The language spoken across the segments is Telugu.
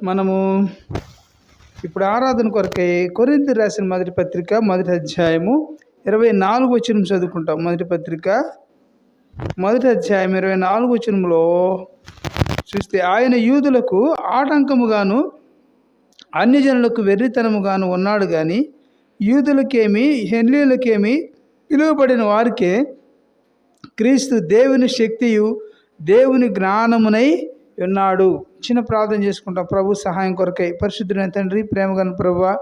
మనము ఇప్పుడు ఆరాధన కొరకై కొరింథీ రాసిన మొదటి పత్రిక మొదటి అధ్యాయము 24 వచనం చదువుకుంటాం. మొదటి పత్రిక మొదటి అధ్యాయం 24 వచనంలో చూస్తే, ఆయన యూదులకు ఆటంకముగాను అన్యజనులకు వెర్రితనముగాను ఉన్నాడు కానీ యూదులకేమి హెన్లీలకేమి పిలువబడిన వారికే క్రీస్తు దేవుని శక్తియు దేవుని జ్ఞానమునై ఉన్నాడు. చిన్న ప్రార్థన చేసుకుంటాం ప్రభు సహాయం కొరకై. పరిశుద్ధుడైన తండ్రి, ప్రేమగల ప్రభువా,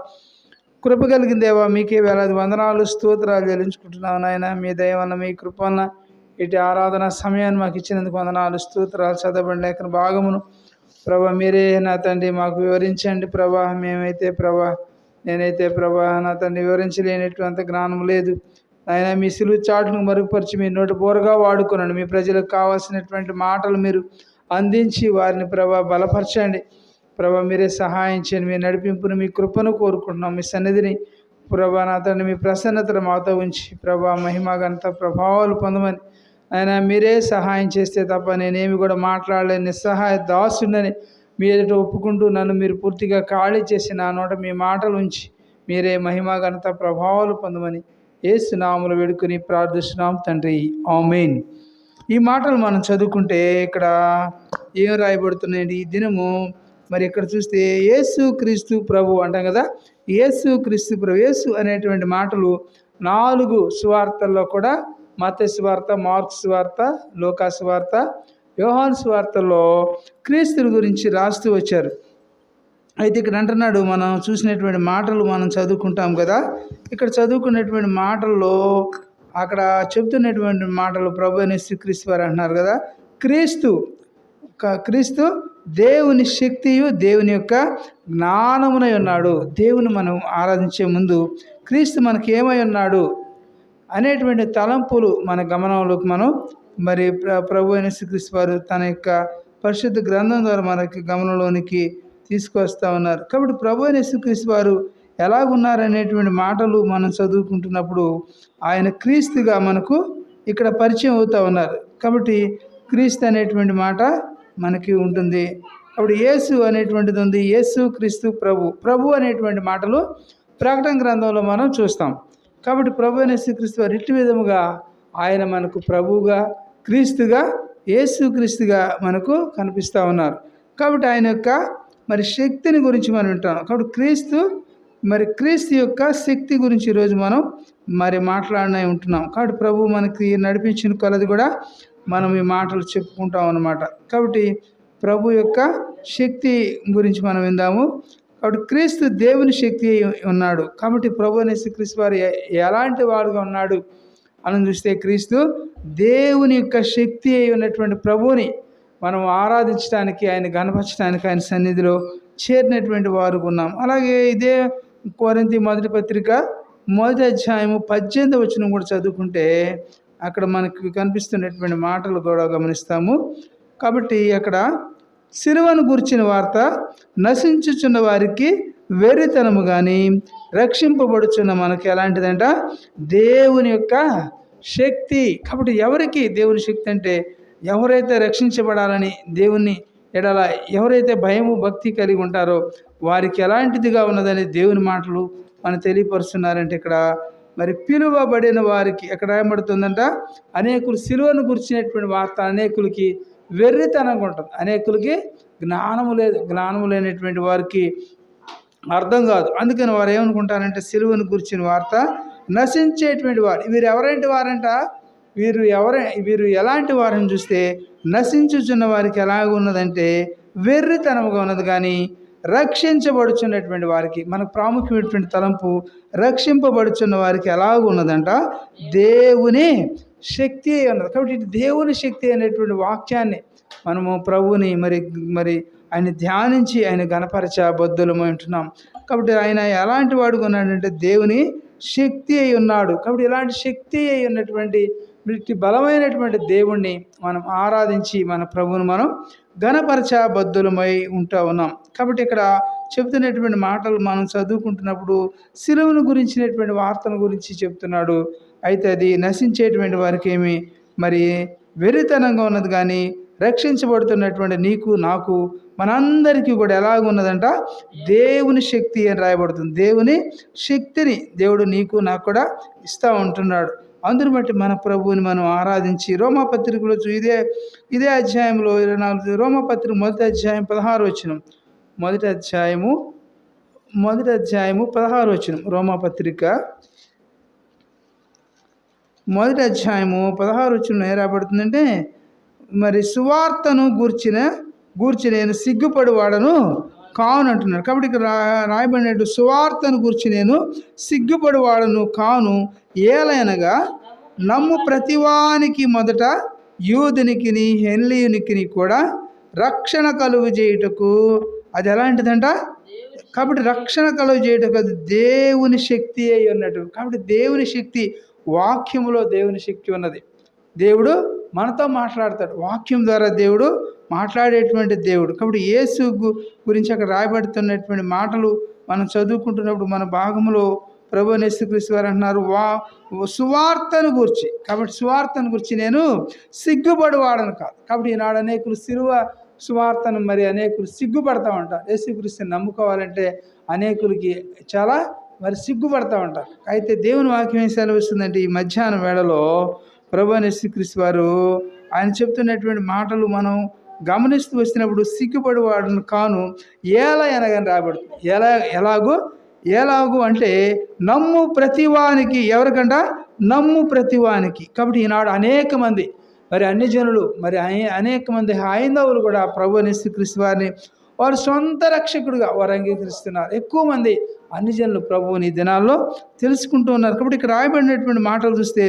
కృప కలిగిన దేవా, మీకే వేలాది వందనాలు స్తోత్రాలు చెల్లించుకుంటున్నాను నాయన. మీ దయ వలన, మీ కృప వలన ఇటు ఆరాధన సమయాన్ని మాకు ఇచ్చినందుకు వందనాలు స్తోత్రాలు. చదవబడిన లేఖన భాగమును ప్రభా మీరే నా తండ్రి మాకు వివరించండి ప్రభా. నేనైతే ప్రభా నా తండ్రి వివరించలేనటువంటి జ్ఞానం లేదు ఆయన. మీ సిలువ చాటును మరుగుపరిచి మీ నోటి బోరగా వాడుకున్నాను. మీ ప్రజలకు కావాల్సినటువంటి మాటలు మీరు అందించి వారిని ప్రభా బలపరచండి ప్రభా. మీరే సహాయం చేయండి. మీ నడిపింపును, మీ కృపను కోరుకుంటున్నాం. మీ సన్నిధిని ప్రభా నా తండ్రి మీ ప్రసన్నతను మాతో ఉంచి ప్రభా మహిమ ఘనత ప్రభావాలు పొందమని ఆయన మీరే సహాయం చేస్తే తప్ప నేనేమి కూడా మాట్లాడలేని నిస్సహాయ దాసుడని మీ ఎదుట ఒప్పుకుంటూ నన్ను మీరు పూర్తిగా ఖాళీ చేసి నా నోట మీ మాటలు ఉంచి మీరే మహిమ ఘనత ప్రభావాలు పొందమని యేసు నామములో వేడుకొని ప్రార్థిస్తున్నాం తండ్రి, ఆమేన్. ఈ మాటలు మనం చదువుకుంటే ఇక్కడ ఏం రాయబడుతున్నాయండి ఈ దినము? మరి ఇక్కడ చూస్తే యేసు క్రీస్తు ప్రభు అంటాం కదా. యేసు క్రీస్తు ప్రభు, యేసు అనేటువంటి మాటలు 4 సువార్తల్లో కూడా, మత్తయి సువార్త, మార్కు సువార్త, లూకా సువార్త, యోహాను సువార్తల్లో క్రీస్తుని గురించి రాస్తూ వచ్చారు. అయితే ఇక్కడ అంటున్నాడు, మనం చూసినటువంటి మాటలు మనం చదువుకుంటాం కదా. ఇక్కడ చదువుకున్నటువంటి మాటల్లో అక్కడ చెబుతున్నటువంటి మాటలు ప్రభు అయిన యేసుక్రీస్తు వారు అంటున్నారు కదా, క్రీస్తు దేవుని శక్తియు దేవుని యొక్క జ్ఞానమునై ఉన్నాడు. దేవుని మనం ఆరాధించే ముందు క్రీస్తు మనకి ఏమై ఉన్నాడు అనేటువంటి తలంపులు మన గమనంలోకి మనం మరి ప్రభు అయిన యేసుక్రీస్తు వారు తన యొక్క పరిశుద్ధ గ్రంథం ద్వారా మనకి గమనంలోనికి తీసుకొస్తా ఉన్నారు. కాబట్టి ప్రభు అయిన యేసుక్రీస్తు వారు ఎలాగున్నారనేటువంటి మాటలు మనం చదువుకుంటున్నప్పుడు ఆయన క్రీస్తుగా మనకు ఇక్కడ పరిచయం అవుతూ ఉన్నారు. కాబట్టి క్రీస్తు అనేటువంటి మాట మనకి ఉంటుంది. అప్పుడు యేసు అనేటువంటిది ఉంది. యేసు క్రీస్తు ప్రభు అనేటువంటి మాటలు ప్రకటన గ్రంథంలో మనం చూస్తాం. కాబట్టి ప్రభు అయిన యేసుక్రీస్తు వారు ఇట్టి విధముగా ఆయన మనకు ప్రభువుగా, క్రీస్తుగా, యేసు క్రీస్తుగా మనకు కనిపిస్తూ ఉన్నారు. కాబట్టి ఆయన యొక్క మరి శక్తిని గురించి మనం వింటాం. కాబట్టి క్రీస్తు యొక్క శక్తి గురించి ఈరోజు మనం మరి మాట్లాడనే ఉంటున్నాం. కాబట్టి ప్రభు మనకి నడిపించిన కొలది కూడా మనం ఈ మాటలు చెప్పుకుంటాం అన్నమాట. కాబట్టి ప్రభు యొక్క శక్తి గురించి మనం విందాము. కాబట్టి క్రీస్తు దేవుని శక్తి ఉన్నాడు. కాబట్టి ప్రభు అయిన యేసుక్రీస్తు వారు ఎలాంటి వాడుగా ఉన్నాడు అని చూస్తే, క్రీస్తు దేవుని యొక్క శక్తి అయి ఉన్నటువంటి ప్రభువుని మనం ఆరాధించడానికి, ఆయన గణపరచడానికి ఆయన సన్నిధిలో చేరినటువంటి వారు ఉన్నాం. అలాగే ఇదే కొరింథీ మొదటి పత్రిక మొదటి అధ్యాయము 18వ వచనం కూడా చదువుకుంటే అక్కడ మనకి కనిపిస్తున్నటువంటి మాటలు కూడా గమనిస్తాము. కాబట్టి అక్కడ సిలువను గురించిన వార్త నశించుచున్న వారికి వెర్రితనము కానీ రక్షింపబడుచున్న మనకి ఎలాంటిదంట? దేవుని యొక్క శక్తి. కాబట్టి ఎవరికి దేవుని శక్తి అంటే, ఎవరైతే రక్షించబడాలని దేవుని ఎడల ఎవరైతే భయము భక్తి కలిగి ఉంటారో వారికి ఎలాంటిదిగా ఉన్నదని దేవుని మాటలు మనం తెలియపరుస్తున్నారంటే, ఇక్కడ మరి పిలువబడిన వారికి ఎక్కడ ఏమడుతుందంట, అనేకులు సిలువను గురించినటువంటి వార్త అనేకులకి వెర్రితనంగా ఉంటుంది. అనేకులకి జ్ఞానము లేనటువంటి వారికి అర్థం కాదు. అందుకని వారు ఏమనుకుంటారంటే, సిలువను గురించిన వార్త నశించేటువంటి వారు. వీరు ఎవరంటి వారంట? వీరు ఎలాంటి వారిని చూస్తే నశించుచున్న వారికి ఎలాగున్నదంటే వెర్రితనముగా ఉన్నది, కానీ రక్షించబడుచున్నటువంటి వారికి, మనకు ప్రాముఖ్యమైనటువంటి తలంపు, రక్షింపబడుచున్న వారికి ఎలాగున్నదంట? దేవుని శక్తి ఉన్నది. కాబట్టి దేవుని శక్తి అనేటువంటి వాక్యాన్ని మనము ప్రభువుని మరి ఆయన ధ్యానించి ఆయన గణపరచబద్ధులమై ఉంటున్నాం. కాబట్టి ఆయన ఎలాంటి వాడుగా ఉన్నాడంటే దేవుని శక్తి అయి ఉన్నాడు. కాబట్టి ఇలాంటి శక్తి అయి ఉన్నటువంటి బలమైనటువంటి దేవుణ్ణి మనం ఆరాధించి మన ప్రభువును మనం గణపరచబద్ధులమై ఉంటూ ఉన్నాం. కాబట్టి ఇక్కడ చెబుతున్నటువంటి మాటలు మనం చదువుకుంటున్నప్పుడు సిలువను గురించినటువంటి వార్తను గురించి చెప్తున్నాడు. అయితే అది నశించేటువంటి వారికి ఏమి మరి వెర్రితనంగా ఉన్నది, కానీ రక్షించబడుతున్నటువంటి నీకు నాకు మనందరికీ కూడా ఎలాగున్నదంట, దేవుని శక్తి అని రాయబడుతుంది. దేవుని శక్తిని దేవుడు నీకు నాకు కూడా ఇస్తూ ఉంటున్నాడు. అందుని బట్టి మన ప్రభువుని మనం ఆరాధించి రోమాపత్రికలో ఇదే అధ్యాయంలో 24 రోమాపత్రిక మొదటి అధ్యాయం 16 వచనం, మొదటి అధ్యాయము 16 రోమాపత్రిక మొదటి అధ్యాయము 16 ఏ రాబడుతుందంటే, మరి సువార్తను గూర్చి నేను సిగ్గుపడి వాడను కాను అంటున్నాడు. కాబట్టి ఇక్కడ రాయబడినట్టు సువార్తను గూర్చి నేను సిగ్గుపడి వాడను కాను, ఏలైనగా నమ్ము ప్రతివానికి మొదట యూదునికిని హెన్లీయునికిని కూడా రక్షణ కలుగు చేయుటకు, అది ఎలాంటిదంట, కాబట్టి రక్షణ కలుగు చేయుటకు అది దేవుని శక్తి అయి ఉన్నట్టు. కాబట్టి దేవుని శక్తి, వాక్యములో దేవుని శక్తి ఉన్నది. దేవుడు మనతో మాట్లాడతాడు, వాక్యం ద్వారా దేవుడు మాట్లాడేటువంటి దేవుడు. కాబట్టి యేసు గురించి అక్కడ రాయబడుతున్నటువంటి మాటలు మనం చదువుకుంటున్నప్పుడు మన భాగంలో ప్రభువైన యేసుక్రీస్తు వారు అంటున్నారు సువార్తను గూర్చి. కాబట్టి సువార్తను గురించి నేను సిగ్గుపడి వాడను కాదు. కాబట్టి ఈనాడు అనేకులు సువార్తను మరి అనేకులు సిగ్గుపడతా ఉంటారు. యేసుక్రీస్తుని నమ్ముకోవాలంటే అనేకులకి చాలా మరి సిగ్గుపడతా ఉంటారు. అయితే దేవుని వాక్యం ఏం సెలవిస్తుందంటే, ఈ మధ్యాహ్నం వేళలో ప్రభువైన యేసుక్రీస్తు వారు ఆయన చెప్తున్నటువంటి మాటలు మనం గమనిస్తూ వచ్చినప్పుడు సిగ్గుపడి వాడను కాను, ఏలయనగానే రాబడుతుంది. ఎలాగూ అంటే నమ్ము ప్రతివానికి, ఎవరికంట, నమ్ము ప్రతివానికి. కాబట్టి ఈనాడు అనేక మంది మరి అన్ని జనులు మరి అనేక మంది హైందవులు కూడా ప్రభువైన యేసుక్రీస్తు వారిని వారు సొంత రక్షకుడిగా వారు అంగీకరిస్తున్నారు. ఎక్కువ మంది అన్ని జనులు ప్రభువుని దినాల్లో తెలుసుకుంటూ ఉన్నారు. కాబట్టి ఇక్కడ రాయబడినటువంటి మాటలు చూస్తే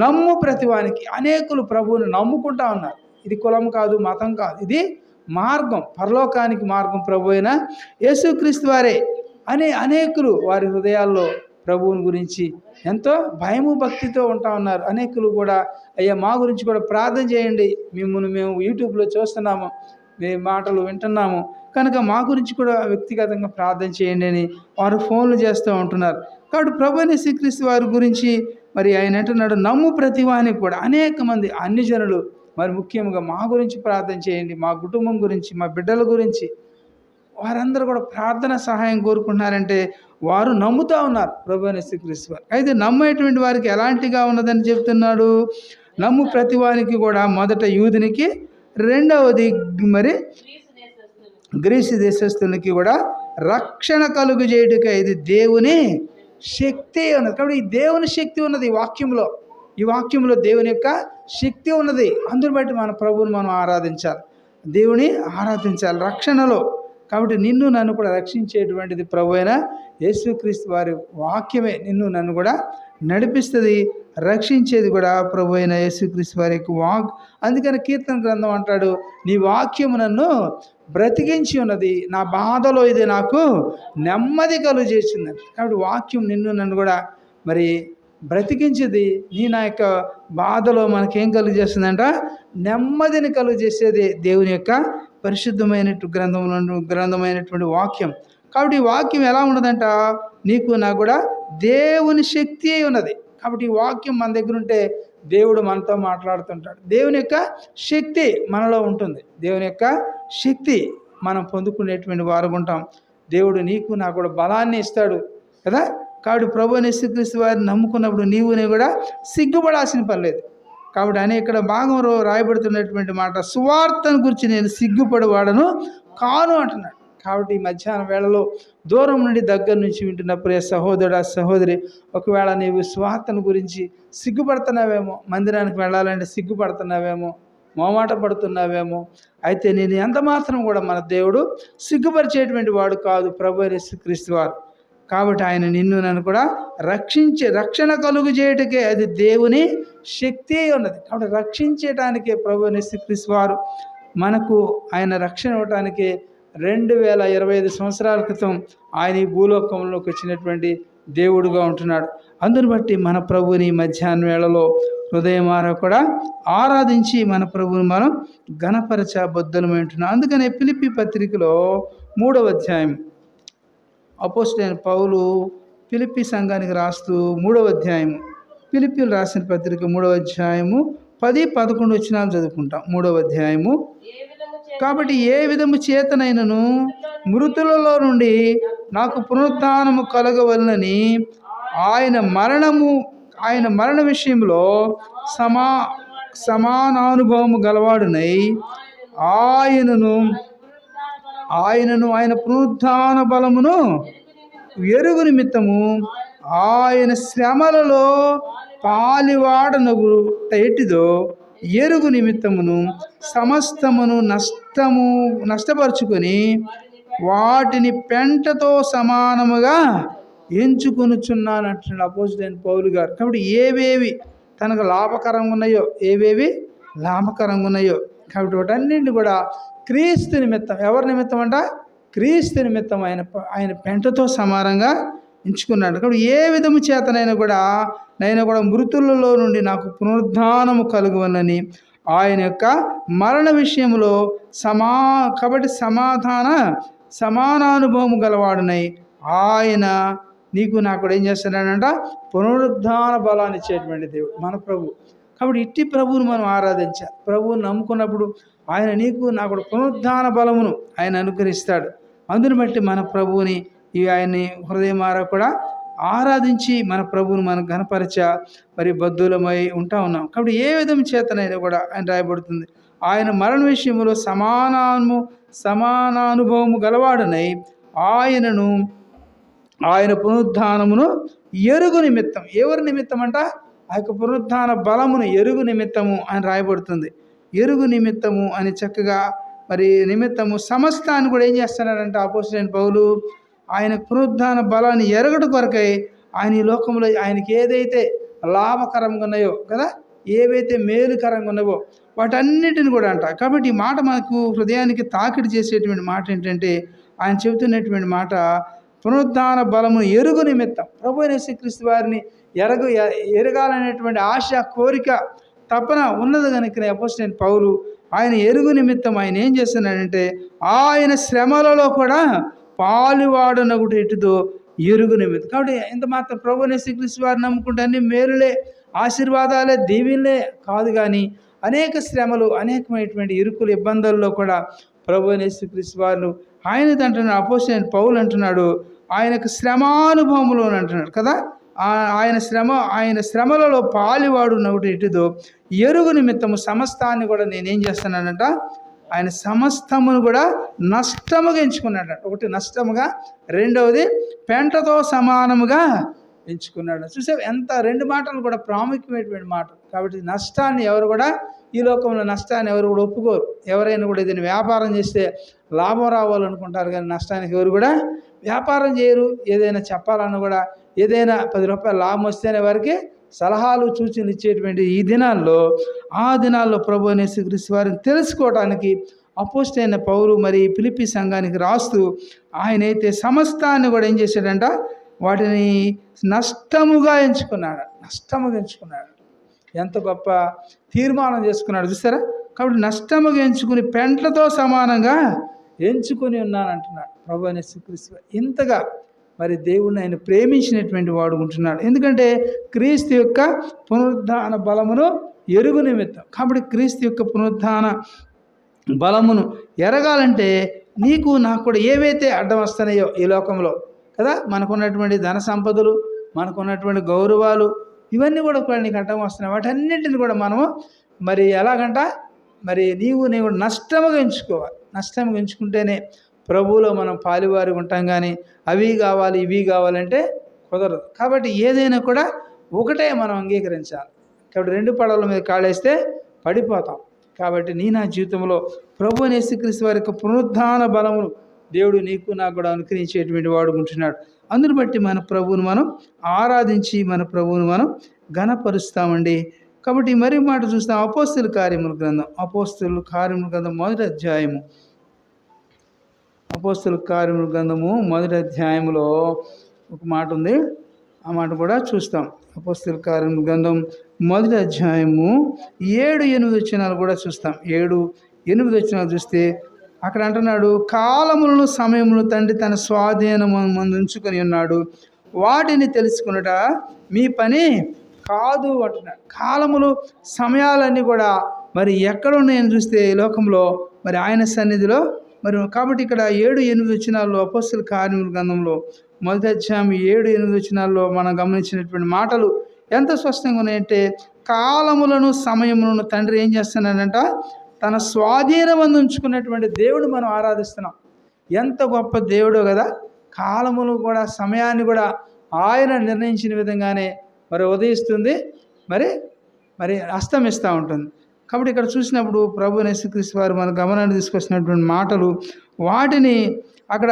నమ్ము ప్రతివానికి, అనేకులు ప్రభువుని నమ్ముకుంటా ఉన్నారు. ఇది కులం కాదు, మతం కాదు, ఇది మార్గం, పరలోకానికి మార్గం ప్రభు అయిన యేసుక్రీస్తు వారే అని అనేకులు వారి హృదయాల్లో ప్రభువుని గురించి ఎంతో భయము భక్తితో ఉంటా ఉన్నారు. అనేకులు కూడా అయ్యా మా గురించి కూడా ప్రార్థన చేయండి, మేము యూట్యూబ్లో చూస్తున్నాము, మేము మాటలు వింటున్నాము కనుక మా గురించి కూడా వ్యక్తిగతంగా ప్రార్థన చేయండి అని వారు ఫోన్లు చేస్తూ ఉంటున్నారు. కాబట్టి ప్రభువైన యేసుక్రీస్తు వారి గురించి మరి ఆయన అంటున్నాడు నమ్ము ప్రతివానికి కూడా. అనేక మంది అన్ని జనులు మరి ముఖ్యంగా మా గురించి ప్రార్థన చేయండి, మా కుటుంబం గురించి, మా బిడ్డల గురించి వారందరూ కూడా ప్రార్థన సహాయం కోరుకుంటున్నారంటే వారు నమ్ముతూ ఉన్నారు ప్రభువైన యేసుక్రీస్తు వారు. అయితే నమ్మేటువంటి వారికి ఎలాంటిగా ఉన్నదని చెప్తున్నాడు, నమ్ము ప్రతివానికి కూడా మొదట యూదునికి, రెండవది మరి గ్రీసు దేశస్తునికి కూడా రక్షణ కలుగు చేయుటకు ఇది దేవుని శక్తి ఉన్నది. కాబట్టి ఈ దేవుని శక్తి ఉన్నది ఈ వాక్యంలో దేవుని యొక్క శక్తి ఉన్నది. అందుని బట్టి మన ప్రభువుని మనం ఆరాధించాలి, దేవుని ఆరాధించాలి రక్షణలో. కాబట్టి నిన్ను నన్ను కూడా రక్షించేటువంటిది ప్రభువైన యేసుక్రీస్తు వారి వాక్యమే నిన్ను నన్ను కూడా నడిపిస్తుంది, రక్షించేది కూడా ప్రభువైన యేసుక్రీస్తు వారి యొక్క అందుకని కీర్తన గ్రంథం అంటాడు, నీ వాక్యము నన్ను బ్రతికించి ఉన్నది, నా బాధలో ఇది నాకు నెమ్మది కలుగు చేసిందని. కాబట్టి వాక్యం నిన్ను నన్ను కూడా మరి బ్రతికించేది. నా యొక్క బాధలో మనకేం కలుగు చేస్తుందంట, నెమ్మదిని కలుగు చేసేది దేవుని యొక్క గ్రంథమైనటువంటి వాక్యం. కాబట్టి ఈ వాక్యం ఎలా ఉన్నదంట, నీకు నాకు కూడా దేవుని శక్తి ఉన్నది. కాబట్టి ఈ వాక్యం మన దగ్గర ఉంటే దేవుడు మనతో మాట్లాడుతుంటాడు. దేవుని యొక్క శక్తి మనలో ఉంటుంది, దేవుని యొక్క శక్తి మనం పొందుకునేటువంటి వారు ఉంటాం. దేవుడు నీకు నాకు కూడా బలాన్ని ఇస్తాడు కదా. కాబట్టి ప్రభువైన యేసుక్రీస్తు వారిని నమ్ముకున్నప్పుడు నేను కూడా సిగ్గుపడాల్సిన పని లేదు. కాబట్టి ఆయన ఇక్కడ భాగంలో రాయబడుతున్నటువంటి మాట సువార్తను గురించి నేను సిగ్గుపడి వాడను కాను అంటున్నాడు. కాబట్టి ఈ మధ్యాహ్నం వేళలో దూరం నుండి దగ్గర నుంచి వింటున్న ప్రియ సహోదరుడు సహోదరి, ఒకవేళ నీవు సువార్తను గురించి సిగ్గుపడుతున్నావేమో, మందిరానికి వెళ్ళాలంటే సిగ్గుపడుతున్నావేమో, మోమాట పడుతున్నావేమో, అయితే నేను ఎంత మాత్రం కూడా మన దేవుడు సిగ్గుపరిచేటువంటి వాడు కాదు ప్రభువైన యేసుక్రీస్తు వారు. కాబట్టి ఆయన నిన్ను నన్ను కూడా రక్షణ కలుగు చేయటకే అది దేవుని శక్తి ఉన్నది. కాబట్టి రక్షించటానికే ప్రభువైన యేసుక్రీస్తు వారు మనకు ఆయన రక్షణ ఇవ్వటానికి 2025 సంవత్సరాల క్రితం ఆయన ఈ భూలోకంలోకి వచ్చినటువంటి దేవుడుగా ఉంటున్నాడు. అందుని బట్టి మన ప్రభుని మధ్యాహ్న వేళలో హృదయమారా కూడా ఆరాధించి మన ప్రభుని మనం ఘనపరచబద్ధులమై ఉంటున్నాం. అందుకనే ఫిలిప్పీ పత్రికలో 3వ అధ్యాయం అపోస్తలుడైన పౌలు ఫిలిప్పీ సంఘానికి రాస్తూ 3వ అధ్యాయము, ఫిలిప్పీలు రాసిన పత్రిక 3వ అధ్యాయము 10-11 వచనాలు చదువుకుంటాం. 3వ అధ్యాయము. కాబట్టి ఏ విధము చేతనైనను మృతులలో నుండి నాకు పునరుత్థానము కలగవలనని ఆయన మరణ విషయంలో సమానానుభవము గలవాడునై ఆయన పునరుత్థాన బలమును ఎరుగు నిమిత్తము ఆయన శ్రమలలో పాలివాడనగు ఎట్టిదో ఎరుగు నిమిత్తమును సమస్తమును నష్టపరుచుకొని వాటిని పెంటతో సమానముగా ఎంచుకొనుచున్నానంటున్నాడు అపోజిట్ పౌలు గారు. కాబట్టి ఏవేవి తనకు లాభకరంగా ఉన్నాయో కాబట్టి వాటన్నింటిని కూడా క్రీస్తు నిమిత్తం, ఎవరి నిమిత్తం అంట? క్రీస్తు నిమిత్తం ఆయన పెంటతో సమానంగా ఎంచుకున్నాడు. కాబట్టి ఏ విధము చేతనైనా కూడా మృతులలో నుండి నాకు పునరుద్ధానము కలుగువలని ఆయన యొక్క మరణ విషయంలో కాబట్టి సమానానుభవము గలవాడునై ఆయన నీకు నాకు కూడా ఏం చేస్తున్నాడంట? పునరుద్ధాన బలాన్ని ఇచ్చేటువంటి దేవుడు మన ప్రభు. కాబట్టి ఇట్టి ప్రభువును మనం ఆరాధించాలి. ప్రభువుని నమ్ముకున్నప్పుడు ఆయన నీకు నాకు కూడా పునరుద్ధాన బలమును ఆయన అనుగ్రహిస్తాడు. అందుని బట్టి మన ప్రభువుని ఆయన్ని హృదయమారా కూడా ఆరాధించి మన ప్రభువును మనం ఘనపరచ మరి బద్ధులమై ఉన్నాం. కాబట్టి ఏ విధం చేతనైనా కూడా ఆయన రాయబడుతుంది, ఆయన మరణ విషయంలో సమానానుభవము గలవాడనై ఆయన పునరుద్ధానమును ఎరుగు నిమిత్తం. ఎవరి నిమిత్తం అంట? ఆ యొక్క పునరుద్ధాన బలమును ఎరుగు నిమిత్తము అని రాయబడుతుంది. ఎరుగు నిమిత్తము అని చక్కగా మరి నిమిత్తము సమస్తాన్ని కూడా ఏం చేస్తున్నాడంటే అపోస్తలుడైన పౌలు ఆయన పునరుద్ధాన బలాన్ని ఎరగట కొరకై ఆయన ఈ లోకంలో ఆయనకి ఏదైతే లాభకరంగా ఉన్నాయో కదా, ఏవైతే మేలుకరంగా ఉన్నాయో వాటన్నిటిని కూడా అంట. కాబట్టి ఈ మాట మనకు హృదయానికి తాకిడి చేసేటువంటి మాట ఏంటంటే ఆయన చెబుతున్నటువంటి మాట, పునరుద్ధాన బలమును ఎరుగు నిమిత్తం ప్రభు అయిన యేసుక్రీస్తు వారిని ఎరగాలనేటువంటి ఆశ, కోరిక, తపన ఉన్నది కనుక అపోస్తలుడైన పౌలు ఆయన ఎరుగు నిమిత్తం ఆయన ఏం చేస్తున్నాడంటే ఆయన శ్రమలలో కూడా పాలువాడనగుట ఎటుదో ఎరుగు నిమిత్తం. కాబట్టి ఎంత మాత్రం ప్రభు అయిన యేసుక్రీస్తు వారిని నమ్ముకుంటే అన్ని మేలులే, ఆశీర్వాదాలే, దీవెనలే కాదు, కానీ అనేక శ్రమలు, అనేకమైనటువంటి ఇరుకులు, ఇబ్బందుల్లో కూడా ప్రభు అయిన యేసుక్రీస్తు వారు ఆయన అంటున్నాడు. అపోస్తలుడైన పౌలు అంటున్నాడు ఆయనకు శ్రమానుభవములు అంటున్నాడు కదా, ఆయన శ్రమలలో పాలివాడు నవ్వుడు ఎటుదో ఎరుగు నిమిత్తము సమస్తాన్ని కూడా నేనేం చేస్తున్నానంట, ఆయన సమస్తమును కూడా నష్టముగా ఎంచుకున్నాడు. ఒకటి నష్టముగా, రెండవది పెంటతో సమానముగా ఎంచుకున్నాడు. చూసే ఎంత రెండు మాటలు కూడా ప్రాముఖ్యమైనటువంటి మాట. కాబట్టి నష్టాన్ని ఎవరు కూడా, ఈ లోకంలో నష్టాన్ని ఎవరు కూడా ఒప్పుకోరు. ఎవరైనా కూడా ఏదైనా వ్యాపారం చేస్తే లాభం రావాలనుకుంటారు, కానీ నష్టానికి ఎవరు కూడా వ్యాపారం చేయరు. ఏదైనా చెప్పాలన్నా కూడా ఏదైనా 10 రూపాయలు లాభం వస్తేనే వారికి సలహాలు, సూచనలు ఇచ్చేటువంటి ఈ దినాల్లో, ఆ దినాల్లో ప్రభు అయిన యేసుక్రీస్తు వారిని తెలుసుకోవడానికి అపోస్తలుడైన పౌలు మరి ఫిలిప్పీ సంఘానికి రాస్తూ ఆయనైతే సమస్తాన్ని కూడా ఏం చేశాడంట, వాటిని నష్టముగా ఎంచుకున్నాడు. ఎంత గొప్ప తీర్మానం చేసుకున్నాడు చూసారా. కాబట్టి నష్టముగా ఎంచుకుని పెంటతో సమానంగా ఎంచుకొని ఉన్నాను అంటున్నాడు ప్రభు అయిన యేసుక్రీస్తు. ఇంతగా మరి దేవుణ్ణి ఆయన ప్రేమించినటువంటి వాడు ఉంటున్నాడు. ఎందుకంటే క్రీస్తు యొక్క పునరుద్ధాన బలమును ఎరుగు నిమిత్తం. కాబట్టి క్రీస్తు యొక్క పునరుద్ధాన బలమును ఎరగాలంటే నీకు నాకు కూడా ఏవైతే అడ్డం వస్తున్నాయో ఈ లోకంలో కదా, మనకున్నటువంటి ధన సంపదలు, మనకున్నటువంటి గౌరవాలు, ఇవన్నీ కూడా నీకు అడ్డం వస్తున్నాయి. వాటన్నింటిని కూడా మనము మరి ఎలాగంట, మరి నీవు నష్టముగా ఎంచుకోవాలి. నష్టముగా ఎంచుకుంటేనే ప్రభువులో మనం పాలువారి ఉంటాం, కానీ అవి కావాలి ఇవి కావాలంటే కుదరదు. కాబట్టి ఏదైనా కూడా ఒకటే మనం అంగీకరించాలి. కాబట్టి 2 పడవల మీద కాళేస్తే పడిపోతాం. కాబట్టి నా జీవితంలో ప్రభు అయిన యేసుక్రీస్తు వారి యొక్క పునరుద్ధాన బలమును దేవుడు నీకు నాకు కూడా అనుగ్రహించేటువంటి వాడు ఉంటున్నాడు. అందుని బట్టి మన ప్రభువును మనం ఆరాధించి మన ప్రభువును మనం ఘనపరుస్తామండి. కాబట్టి మరి మాట చూస్తాం అపోస్తలుల కార్యముల గ్రంథం. అపోస్తలుల కార్యముల గ్రంథం 1వ అధ్యాయము. అపోస్తలుల కార్యముల గ్రంథము 1వ అధ్యాయంలో ఒక మాట ఉంది, ఆ మాట కూడా చూస్తాం. అపోస్తలుల కార్యముల గ్రంథం 1వ అధ్యాయము 7-8 వచనాలు కూడా చూస్తాం. 7-8 వచనాలు చూస్తే అక్కడ అంటున్నాడు, కాలములను సమయమును తండ్రి తన స్వాధీనమందు ఉంచుకొని ఉన్నాడు, వాటిని తెలుసుకున్నట మీ పని కాదు అంటున్నాడు. కాలములు సమయాలన్నీ కూడా మరి ఎక్కడ ఉన్నాయని చూస్తే ఈ లోకంలో మరి ఆయన సన్నిధిలో మరి. కాబట్టి ఇక్కడ 7-8 వచనాల్లో అపోస్తల కార్యముల గ్రంథంలో 1వ అధ్యాయం 7-8 వచనాల్లో మనం గమనించినటువంటి మాటలు ఎంత స్పష్టంగా ఉన్నాయంటే, కాలములను సమయములను తండ్రి ఏం చేస్తున్నాడంట, తన స్వాధీనమందు ఉంచుకున్నటువంటి దేవుడు మనం ఆరాధిస్తున్నాం. ఎంత గొప్ప దేవుడో కదా. కాలములు కూడా సమయాన్ని కూడా ఆయన నిర్ణయించిన విధంగానే మరి ఉదయిస్తుంది, మరి మరి అస్తమిస్తూ ఉంటుంది. కాబట్టి ఇక్కడ చూసినప్పుడు ప్రభు యేసుక్రీస్తు వారు మన గమనాన్ని తీసుకొచ్చినటువంటి మాటలు, వాటిని అక్కడ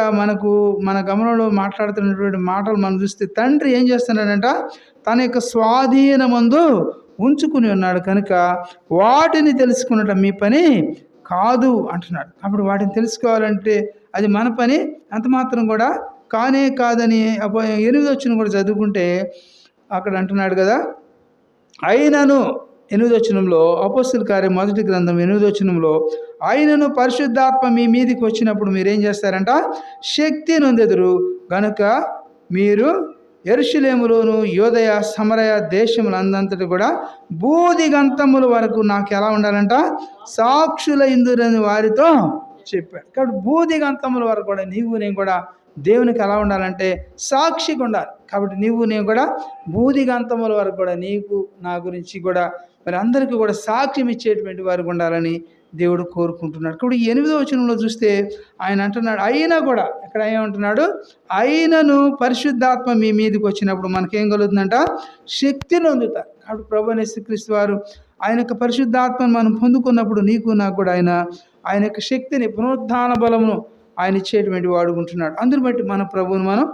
మన గమనంలో మాట్లాడుతున్నటువంటి మాటలు మనం చూస్తే, తండ్రి ఏం చేస్తున్నాడంట, తన యొక్క స్వాధీనమందు ఉంచుకుని ఉన్నాడు కనుక వాటిని తెలుసుకున్నట మీ పని కాదు అంటున్నాడు. కాబట్టి వాటిని తెలుసుకోవాలంటే అది మన పని అంత మాత్రం కూడా కానే కాదని 8వ వచనం కూడా చదువుకుంటే అక్కడ అంటున్నాడు కదా, అయినను 8వ వచనంలో అపోస్తల కార్యం 1వ గ్రంథం 8వ వచనంలో, ఆయనను పరిశుద్ధాత్మ మీ మీదికి వచ్చినప్పుడు మీరేం చేస్తారంట, శక్తి నొందెదరు గనుక మీరు యెరూషలేములోను యూదయ సమరయ దేశములందంతటి కూడా బూదిగంతముల వరకు నాకు ఎలా ఉండాలంట, సాక్షులైందురని వారితో చెప్పాడు. కాబట్టి బూదిగంతముల వరకు కూడా నీవు నేను కూడా దేవునికి ఎలా ఉండాలంటే సాక్షిగా ఉండాలి. కాబట్టి నీవు నేను కూడా బూదిగంతముల వరకు కూడా నీకు నా గురించి కూడా మరి అందరికీ కూడా సాక్ష్యం ఇచ్చేటువంటి వారికి ఉండాలని దేవుడు కోరుకుంటున్నాడు. కాబట్టి 8వ వచనంలో చూస్తే ఆయన అంటున్నాడు, అయినా కూడా ఇక్కడ ఏమంటున్నాడు, అయినను పరిశుద్ధాత్మ మీ మీదకి వచ్చినప్పుడు మనకేం కలుగుతుందంట, శక్తిని పొందుతారు. కాబట్టి ప్రభువైన యేసుక్రీస్తు వారు ఆయన యొక్క పరిశుద్ధాత్మను మనం పొందుకున్నప్పుడు నీకు నాకు కూడా ఆయన యొక్క శక్తిని, పునరుద్ధాన బలమును ఆయన ఇచ్చేటువంటి వాడుకుంటున్నాడు. అందుని బట్టి మన ప్రభువుని మనం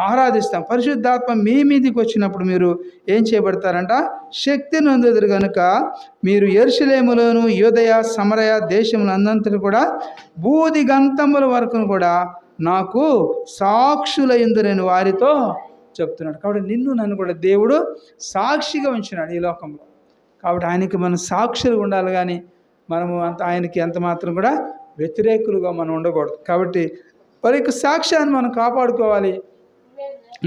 ఆరాధిస్తాం. పరిశుద్ధాత్మ మీ మీదికి వచ్చినప్పుడు మీరు ఏం చేయబడతారంట, శక్తిని పొందుదురు కనుక మీరు యెరూషలేములోను యూదయ సమరయ దేశములందంతటి కూడా బూదిగంతముల వరకు కూడా నాకు సాక్షులైందురని వారితో చెప్తున్నాడు. కాబట్టి నిన్ను నన్ను కూడా దేవుడు సాక్షిగా ఉంచినాడు ఈ లోకంలో. కాబట్టి ఆయనకి మనం సాక్షులుగా ఉండాలి, కానీ మనము ఆయనకి ఎంత మాత్రం కూడా వ్యతిరేకులుగా మనం ఉండకూడదు. కాబట్టి వారి యొక్క సాక్ష్యాన్ని మనం కాపాడుకోవాలి,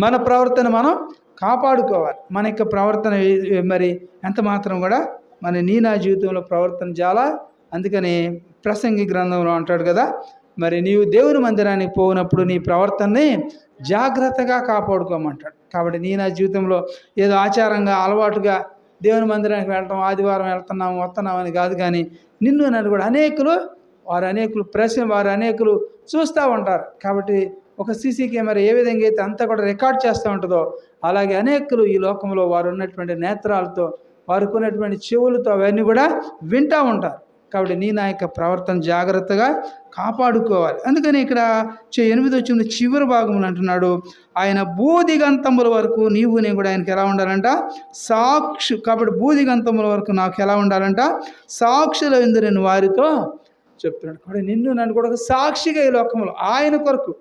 మన ప్రవర్తన మనం కాపాడుకోవాలి. మన యొక్క ప్రవర్తన మరి ఎంత మాత్రం కూడా నా జీవితంలో ప్రవర్తన చాలా. అందుకని ప్రసంగి గ్రంథంలో అంటాడు కదా, మరి నీవు దేవుని మందిరానికి పోయినప్పుడు నీ ప్రవర్తనని జాగ్రత్తగా కాపాడుకోమంటాడు. కాబట్టి నా జీవితంలో ఏదో ఆచారంగా అలవాటుగా దేవుని మందిరానికి వెళ్ళటం, ఆదివారం వస్తున్నామని కాదు, కానీ నిన్ను నన్ను కూడా వారు అనేకులు చూస్తూ ఉంటారు. కాబట్టి ఒక సీసీ కెమెరా ఏ విధంగా అయితే అంతా కూడా రికార్డ్ చేస్తూ ఉంటుందో, అలాగే అనేకులు ఈ లోకంలో వారు ఉన్నటువంటి నేత్రాలతో, వారికి ఉన్నటువంటి చెవులతో అవన్నీ కూడా వింటూ ఉంటారు. కాబట్టి నా యొక్క ప్రవర్తన జాగ్రత్తగా కాపాడుకోవాలి. అందుకని ఇక్కడ 8వ వచనం చివరి భాగంలో అంటున్నాడు, ఆయన బూదిగంతముల వరకు నీవు నేను కూడా ఆయనకి ఎలా ఉండాలంట, కాబట్టి బూదిగంతముల వరకు నాకు ఎలా ఉండాలంట, సాక్షులైందురని వారితో చెప్తున్నాడు. కాబట్టి నిన్ను నన్ను కూడా ఒక సాక్షిగా ఈ లోకంలో ఆయన కొరకు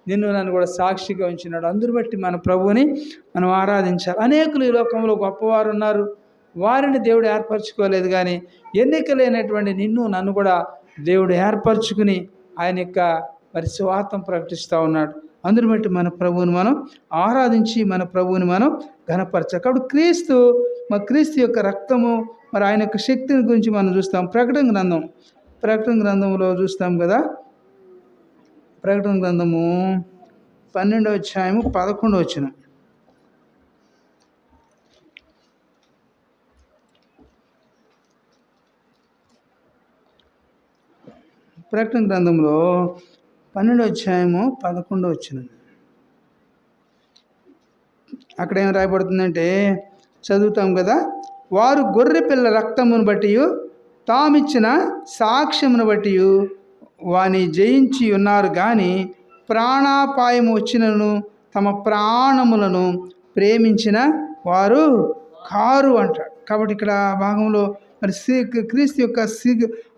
నిన్ను నన్ను కూడా సాక్షిగా ఉంచినాడు. అందుని బట్టి మన ప్రభువుని మనం ఆరాధించాలి. అనేకులు ఈ లోకంలో గొప్పవారు ఉన్నారు, వారిని దేవుడు ఏర్పరచుకోలేదు, కానీ ఎన్నిక లేనటువంటి నిన్ను నన్ను కూడా దేవుడు ఏర్పరచుకుని ఆయన యొక్క మరి సువార్త ప్రకటిస్తూ ఉన్నాడు. అందుని బట్టి మన ప్రభువుని మనం ఆరాధించి మన ప్రభువుని మనం ఘనపరచాలి. కాబట్టి క్రీస్తు యొక్క రక్తము, మరి ఆయన యొక్క శక్తిని గురించి మనం చూస్తాం. ప్రకటన గ్రంథంలో చూస్తాం కదా, ప్రకటన గ్రంథము 12వ అధ్యాయము 11వ వచనం. ప్రకటన గ్రంథంలో 12వ అధ్యాయము 11వ వచనం. అక్కడ ఏం రాయబడుతుందంటే చదువుతాం కదా, వారు గొర్రె పిల్ల రక్తమును బట్టి తామిచ్చిన సాక్ష్యమును బట్టి వాని జయించి ఉన్నారు, కానీ ప్రాణాపాయము వచ్చినను తమ ప్రాణములను ప్రేమించిన వారు కారు అంటాడు. కాబట్టి ఇక్కడ భాగంలో మరి క్రీస్తు యొక్క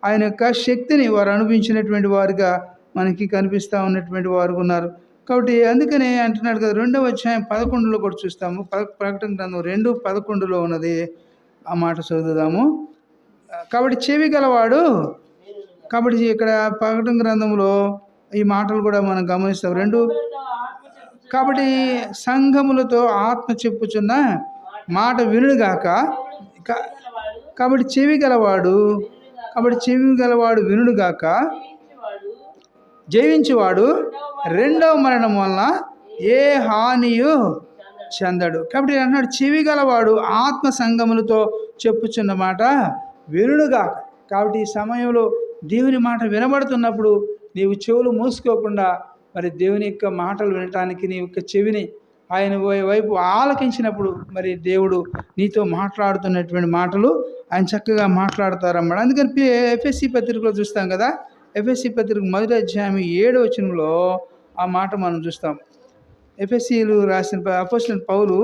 ఆయన యొక్క శక్తిని వారు అనుభవించినటువంటి వారుగా మనకి కనిపిస్తూ ఉన్నటువంటి వారు ఉన్నారు. కాబట్టి అందుకనే అంటున్నాడు కదా, 2వ అధ్యాయం 11లో కూడా చూస్తాము. ప్రకటన గ్రంథం 2:11లో ఉన్నది ఆ మాట చదువుదాము. కాబట్టి చెవి గలవాడు, కాబట్టి ఇక్కడ ప్రకటన గ్రంథంలో ఈ మాటలు కూడా మనం గమనిస్తాం. కాబట్టి సంఘములతో ఆత్మ చెప్పుచున్న మాట వినుడుగాక కాబట్టి చెవి గలవాడు వినుడుగాక జయించువాడు రెండవ మరణం వలన ఏ హానియు చెందడు. కాబట్టి అన్నాడు చెవి గలవాడు ఆత్మ సంగములతో చెప్పుచున్న మాట వినుడుగాక. కాబట్టి ఈ సమయంలో దేవుని మాట వినబడుతున్నప్పుడు నీవు చెవులు మూసుకోకుండా మరి దేవుని యొక్క మాటలు వినటానికి నీ యొక్క చెవిని ఆయన వైపు ఆలకించినప్పుడు మరి దేవుడు నీతో మాట్లాడుతున్నటువంటి మాటలు ఆయన చక్కగా మాట్లాడతారన్నమాట. అందుకని ఎఫ్ఎస్సి పత్రికలో చూస్తాం కదా, ఎఫ్ఎస్సి పత్రిక 1వ అధ్యాయం 7వ వచనంలో ఆ మాట మనం చూస్తాం. ఎఫ్ఎస్సీలు రాసిన అపోస్తలుడైన పౌలు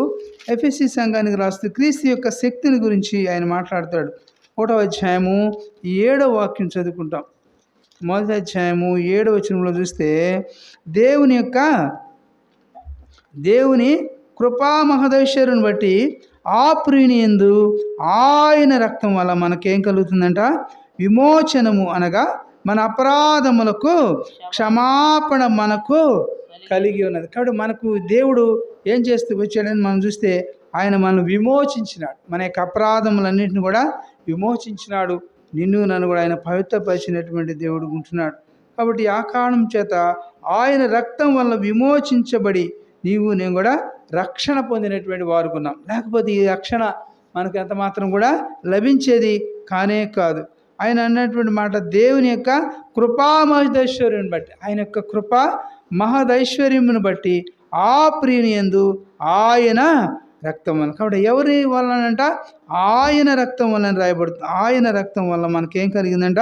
ఎఫ్ఎస్సి సంఘానికి రాస్తూ క్రీస్తు యొక్క శక్తిని గురించి ఆయన మాట్లాడతాడు. 1వ అధ్యాయము 7వ వాక్యం చదువుకుంటాం. 1వ అధ్యాయము 7వ వచనంలో చూస్తే దేవుని కృపా మహదైశ్వర్యం బట్టి ఆ ప్రియుని యందు ఆయన రక్తం వల్ల మనకేం కలుగుతుందంట? విమోచనము, అనగా మన అపరాధములకు క్షమాపణ మనకు కలిగి ఉన్నది. కాబట్టి మనకు దేవుడు ఏం చేస్తూ వచ్చాడని మనం చూస్తే ఆయన మనల్ని విమోచించినాడు, మన యొక్క అపరాధములన్నింటిని కూడా విమోచించినాడు. నిన్ను నన్ను కూడా ఆయన పవిత్రపరిచినటువంటి దేవుడు ఉంటున్నాడు. కాబట్టి ఆ కారణం చేత ఆయన రక్తం వల్ల విమోచించబడి నీవు నేను కూడా రక్షణ పొందినటువంటి వారుకున్నాం. లేకపోతే ఈ రక్షణ మనకు ఎంత మాత్రం కూడా లభించేది కానే కాదు. ఆయన అన్నటువంటి మాట దేవుని యొక్క కృపా మహదైశ్వర్యం బట్టి, ఆయన యొక్క కృపా మహదైశ్వర్యమును బట్టి ఆ ప్రియుని యందు ఆయన రక్తం వల్ల. కాబట్టి ఎవరి వలనంట? ఆయన రక్తం వలన రాయబడుతుంది. ఆయన రక్తం వల్ల మనకేం కలిగిందంట?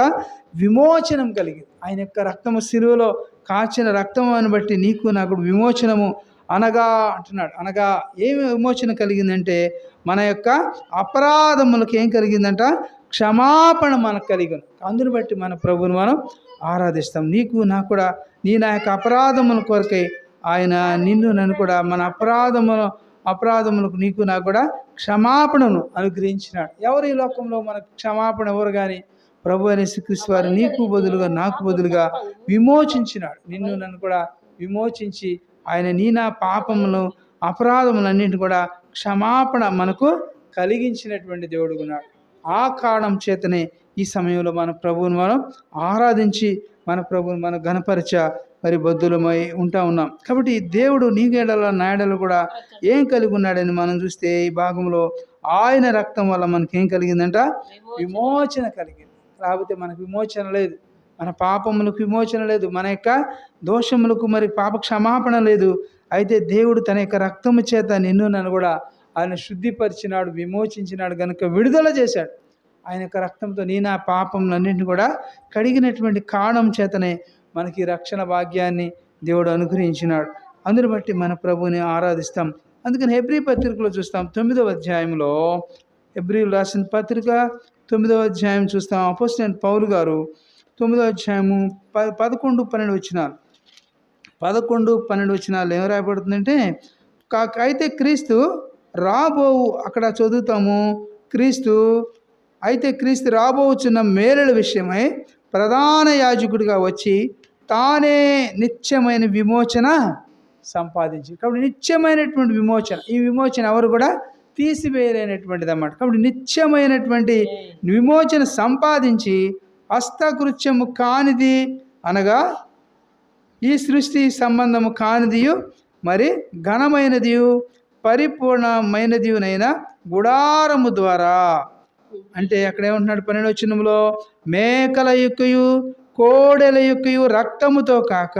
విమోచనం కలిగింది. ఆయన యొక్క రక్తము శిలువలో కాచిన రక్తమును బట్టి నీకు నాకు విమోచనము అనగా అంటున్నాడు. అనగా ఏమి విమోచన కలిగిందంటే మన యొక్క అపరాధములకు ఏం కలిగిందంట? క్షమాపణ మనకు కలిగింది. అందుని బట్టి మన ప్రభువుని మనం ఆరాధిస్తాం. నీకు నాకు కూడా నా యొక్క అపరాధముల కొరకై ఆయన నిన్ను నన్ను కూడా మన అపరాధములకు నీకు నాకు కూడా క్షమాపణను అనుగ్రహించినాడు. ఎవరు ఈ లోకంలో మనకు క్షమాపణ ఎవరు కానీ ప్రభు అనే శ్రీకృష్ణ వారు నీకు బదులుగా నాకు బదులుగా విమోచించినాడు. నిన్ను నన్ను కూడా విమోచించి ఆయన నా పాపములను అపరాధములన్నింటినీ కూడా క్షమాపణ మనకు కలిగించినటువంటి దేవుడు ఉన్నాడు. ఆ కారణం చేతనే ఈ సమయంలో మన ప్రభువుని మనం ఆరాధించి మన ప్రభువుని మనం ఘనపరచ మరి బద్దులమై ఉన్నాం. కాబట్టి దేవుడు నీగేడల నాయడలు కూడా ఏం కలిగి ఉన్నాడని మనం చూస్తే ఈ భాగంలో ఆయన రక్తం వల్ల మనకేం కలిగిందంట? విమోచన కలిగింది. లేకపోతే మనకు విమోచన లేదు, మన పాపములకు విమోచన లేదు, మన యొక్క దోషములకు మరి పాప క్షమాపణ లేదు. అయితే దేవుడు తన యొక్క రక్తము చేత నిన్ను నన్ను కూడా ఆయన శుద్ధిపరిచినాడు, విమోచించినాడు, కనుక విడుదల చేశాడు. ఆయన యొక్క రక్తంతో నా పాపములన్నింటినీ కూడా కడిగినటువంటి కారణం చేతనే మనకి రక్షణ భాగ్యాన్ని దేవుడు అనుగ్రహించినాడు. అందుని బట్టి మన ప్రభువుని ఆరాధిస్తాం. అందుకని హెబ్రీ పత్రికలో చూస్తాం 9వ అధ్యాయంలో, హెబ్రీలు రాసిన పత్రిక 9వ అధ్యాయం చూస్తాం. అపోస్తలుడైన పౌలు గారు 9వ అధ్యాయము 11-12 వచనాలు 11-12 వచనాలు ఏం రాయబడుతుందంటే, అయితే క్రీస్తు అక్కడ చదువుతాము, క్రీస్తు రాబోచున్న మేలుల విషయమై ప్రధాన యాజకుడిగా వచ్చి తానే నిత్యమైన విమోచన సంపాదించి. కాబట్టి నిత్యమైనటువంటి విమోచన, ఈ విమోచన ఎవరు కూడా తీసివేయలేనటువంటిది అన్నమాట. కాబట్టి నిత్యమైనటువంటి విమోచన సంపాదించి హస్తకృత్యము కానిది, అనగా ఈ సృష్టి సంబంధము కానిదియు మరి ఘనమైనదియు పరిపూర్ణమైనదియునైన గుడారము ద్వారా, అంటే అక్కడ ఏమంటున్నాడు 12వ వచనంలో, మేకల యొక్కయు కోడెల యొక్కయు రక్తముతో కాక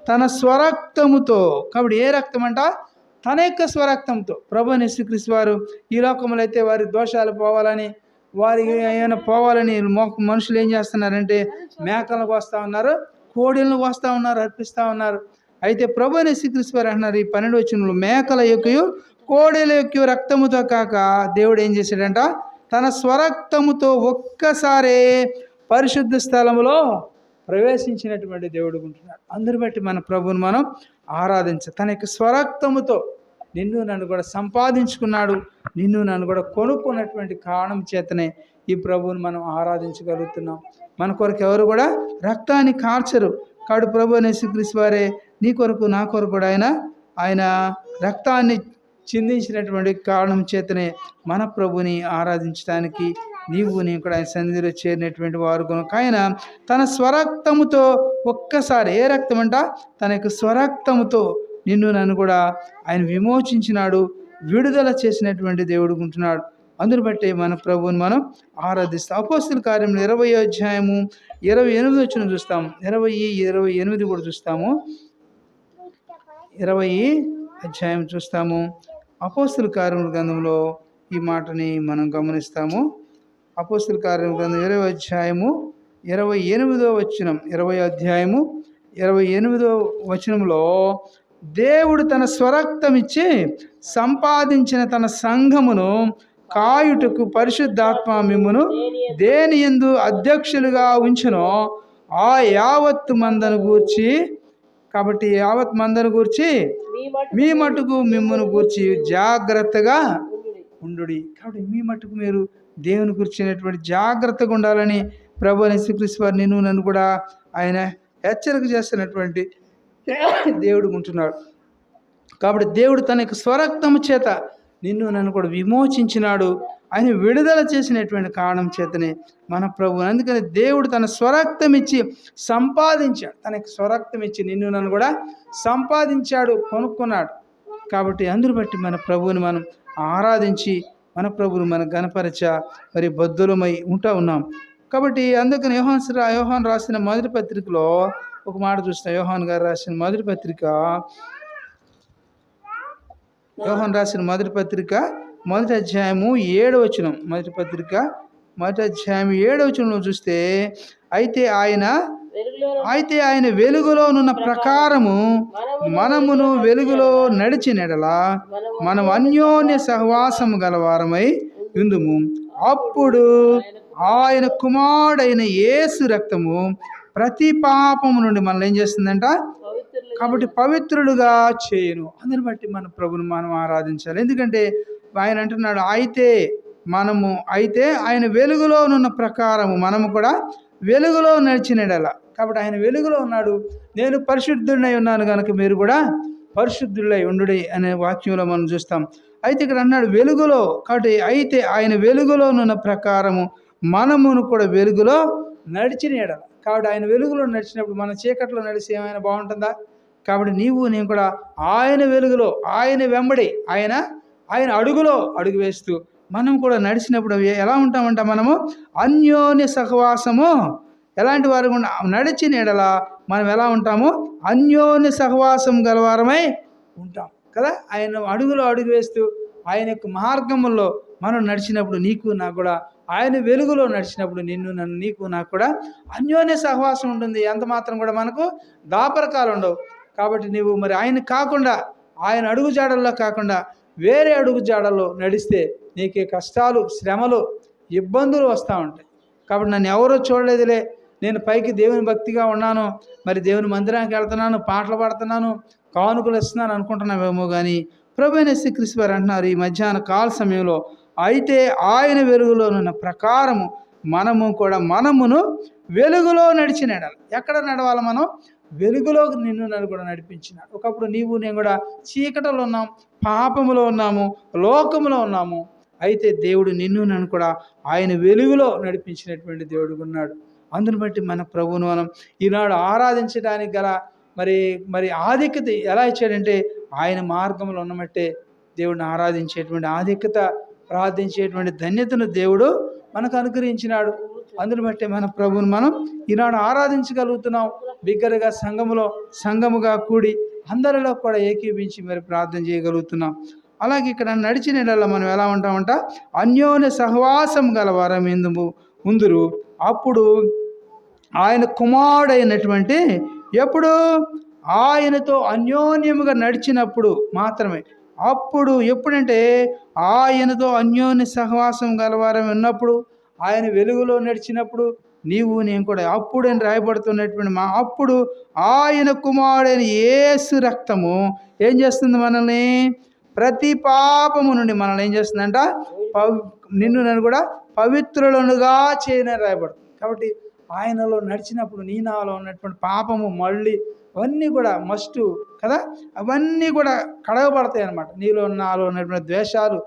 తన స్వరక్తముతో. కాబట్టి ఏ రక్తం అంట? తన యొక్క స్వరక్తంతో. ప్రభు యేసుక్రీస్తు వారు ఈ లోకంలో అయితే వారి దోషాలు పోవాలని, వారికి ఏమైనా పోవాలని మనుషులు ఏం చేస్తున్నారంటే మేకలను కోస్తూ ఉన్నారు, కోడెలను కోస్తూ ఉన్నారు, అర్పిస్తూ ఉన్నారు. అయితే ప్రభు యేసుక్రీస్తు వారు అంటున్నారు ఈ 12వ వచనంలో, మేకల యొక్కయు కోడెల యొక్క రక్తముతో కాక దేవుడు ఏం చేశాడంట? తన స్వరక్తముతో ఒక్కసారే పరిశుద్ధ స్థలములో ప్రవేశించినటువంటి దేవుడు ఉంటున్నాడు. అందరి బట్టి మన ప్రభువుని మనం ఆరాధించాలి. తన యొక్క స్వరక్తముతో నిన్ను నన్ను కూడా సంపాదించుకున్నాడు, నిన్ను నన్ను కూడా కొనుక్కున్నటువంటి కారణం చేతనే ఈ ప్రభువుని మనం ఆరాధించగలుగుతున్నాం. మన కొరకు ఎవరు కూడా రక్తాన్ని కార్చరు. కాడు ప్రభు యేసుక్రీస్తు వారే నీ కొరకు నా కొరకు కూడా ఆయన రక్తాన్ని చిందించినటువంటి కారణం చేతనే మన ప్రభుని ఆరాధించడానికి నీవు నేను కూడా ఆయన సన్నిధిలో చేరినటువంటి వారు కనుక ఆయన తన స్వరక్తముతో ఒక్కసారి, ఏ రక్తం అంట, తన యొక్క స్వరక్తముతో నిన్ను నన్ను కూడా ఆయన విమోచించినాడు, విడుదల చేసినటువంటి దేవుడు ఉంటున్నాడు. అందుని బట్టి మన ప్రభువుని మనం ఆరాధిస్తాం. అపోస్తలుల కార్యములు 20వ అధ్యాయము 28వ వచనం చూస్తాం. 28 కూడా చూస్తాము. 20 అధ్యాయం చూస్తాము. అపోస్తలుల కార్యముల గ్రంథంలో ఈ మాటని మనం గమనిస్తాము. అపోస్తలుల కార్యముల గ్రంథం 20వ అధ్యాయము 28వ వచనం, 20వ అధ్యాయము 28వ వచనంలో దేవుడు తన స్వరక్తం ఇచ్చి సంపాదించిన తన సంఘమును కాయుటకు పరిశుద్ధాత్మ మిమ్మును దేని యందు అధ్యక్షులుగా ఉంచునో ఆ యావత్తు మందను గూర్చి, కాబట్టి యావత్ మందను గూర్చి మీ మటుకు మిమ్మును గూర్చి జాగ్రత్తగా ఉండుడి. కాబట్టి మీ మటుకు మీరు దేవుని గురించినటువంటి జాగ్రత్తగా ఉండాలని ప్రభు యేసుక్రీస్తు వారు నిన్ను నన్ను కూడా ఆయన హెచ్చరిక చేస్తున్నటువంటి దేవుడు ఉంటున్నాడు. కాబట్టి దేవుడు తన యొక్క స్వరక్తము చేత నిన్ను నన్ను కూడా విమోచించినాడు, ఆయన విడుదల చేసినటువంటి కారణం చేతనే మన ప్రభు. అందుకని దేవుడు తన స్వరక్తం ఇచ్చి సంపాదించాడు, తన యొక్క స్వరక్తం ఇచ్చి నిన్ను నన్ను కూడా సంపాదించాడు, కొనుక్కున్నాడు. కాబట్టి అందును బట్టి మన ప్రభువుని మనం ఆరాధించి మన ప్రభువుని మనం గణపరచ మరి బద్ధులమై ఉన్నాం. కాబట్టి అందుకని యోహాను రాసిన మొదటి పత్రికలో ఒక మాట చూస్తాం. యోహాను గారు రాసిన మొదటి పత్రిక, యోహాను రాసిన మొదటి పత్రిక మొదటి అధ్యాయము 7వ వచనం, మొదటి పత్రిక మొదటి అధ్యాయం 7వ వచనంలో చూస్తే, అయితే ఆయన వెలుగులోనున్న ప్రకారము మనమును వెలుగులో నడిచినెడలా మనం అన్యోన్య సహవాసము గలవారమై ఉందుము. అప్పుడు ఆయన కుమారుడైన యేసు రక్తము ప్రతి పాపము నుండి మనల్ని ఏం చేస్తుందంట, కాబట్టి పవిత్రులుగా చేయను. అందుని బట్టి మన ప్రభుని మనం ఆరాధించాలి. ఎందుకంటే ఆయన అంటున్నాడు, అయితే ఆయన వెలుగులోనున్న ప్రకారము మనము కూడా వెలుగులో నడిచినడల. కాబట్టి ఆయన వెలుగులో ఉన్నాడు, నేను పరిశుద్ధుడై ఉన్నాను కనుక మీరు కూడా పరిశుద్ధులై ఉండుడి అనే వాక్యంలో మనం చూస్తాం. అయితే ఇక్కడ అన్నాడు వెలుగులో, కాబట్టి అయితే ఆయన వెలుగులోనున్న ప్రకారము మనమును కూడా వెలుగులో నడిచిన ఎడల. కాబట్టి ఆయన వెలుగులో నడిచినప్పుడు మన చీకట్లో నడిచి ఏమైనా బాగుంటుందా? కాబట్టి నీవు నేను కూడా ఆయన వెలుగులో, ఆయన వెంబడి, ఆయన అడుగులో అడుగు వేస్తూ మనం కూడా నడిచినప్పుడు ఎలా ఉంటామంట, మనము అన్యోన్య సహవాసము, ఎలాంటి వారు నడిచిన ఎడల మనం ఎలా ఉంటాము, అన్యోన్య సహవాసం గలవారమై ఉంటాం కదా. ఆయన అడుగులో అడుగు వేస్తూ ఆయన యొక్క మార్గములో మనం నడిచినప్పుడు నీకు నాకు కూడా, ఆయన వెలుగులో నడిచినప్పుడు నీకు నాకు కూడా అన్యోన్య సహవాసం ఉంటుంది. ఎంత మాత్రం కూడా మనకు దాపరకాలు ఉండవు. కాబట్టి నీవు మరి ఆయన కాకుండా, ఆయన అడుగు జాడల్లో కాకుండా వేరే అడుగు జాడల్లో నడిస్తే నీకే కష్టాలు, శ్రమలు, ఇబ్బందులు వస్తూ ఉంటాయి. కాబట్టి నన్ను ఎవరో చూడలేదులే, నేను పైకి దేవుని భక్తిగా ఉన్నాను, మరి దేవుని మందిరానికి వెళ్తున్నాను, పాటలు పాడుతున్నాను, కానుకలు ఇస్తున్నాను అనుకుంటున్నావేమో. కానీ ప్రభువైన యేసుక్రీస్తు వారు అంటున్నారు ఈ మధ్యాహ్న కాల సమయంలో, అయితే ఆయన వెలుగులోనున్న ప్రకారము మనమును వెలుగులో నడిచినడాలి. ఎక్కడ నడవాలి మనం? వెలుగులో నన్ను కూడా నడిపించినాడు. ఒకప్పుడు నీవు నేను కూడా చీకటిలో ఉన్నాం, పాపములో ఉన్నాము, లోకములో ఉన్నాము. అయితే దేవుడు నన్ను కూడా ఆయన వెలుగులో నడిపించినటువంటి దేవుడు ఉన్నాడు. అందుని బట్టి మన ప్రభువును మనం ఈనాడు ఆరాధించడానికి గల మరి ఆధిక్యత ఎలా ఇచ్చాడంటే, ఆయన మార్గంలో ఉన్నమట్టే దేవుడిని ఆరాధించేటువంటి ఆధిక్యత, ప్రార్థించేటువంటి ధన్యతను దేవుడు మనకు అనుగ్రహించినాడు. అందుని బట్టి మన ప్రభువును మనం ఈనాడు ఆరాధించగలుగుతున్నాం. బిగ్గరగా సంఘముగా కూడి అందరిలో కూడా ఏకీభించి మరి ప్రార్థన చేయగలుగుతున్నాం. అలాగే ఇక్కడ నడిచిన నెలలో మనం ఎలా ఉంటామంట, అన్యోన్య సహవాసం గలవారం ముందురు. అప్పుడు ఆయన కుమారుడైనటువంటి, ఎప్పుడు ఆయనతో అన్యోన్యముగా నడిచినప్పుడు మాత్రమే. అప్పుడు ఎప్పుడంటే ఆయనతో అన్యోన్య సహవాసం గలవారం ఉన్నప్పుడు, ఆయన వెలుగులో నడిచినప్పుడు నీవు నేను కూడా అప్పుడు అని రాయబడుతున్నటువంటి అప్పుడు ఆయన కుమారుడైన యేసు రక్తము ఏం చేస్తుంది, మనల్ని ప్రతి పాపము నుండి మనల్ని ఏం చేస్తుందంట, నన్ను కూడా పవిత్రులనుగా చేయని రాయబడుతుంది. కాబట్టి ఆయనలో నడిచినప్పుడు నీ నాలో ఉన్నటువంటి పాపము మళ్ళీ అవన్నీ కూడా మస్టు కదా, అవన్నీ కూడా కడగబడతాయి అన్నమాట. నాలో ఉన్నటువంటి ద్వేషాలు,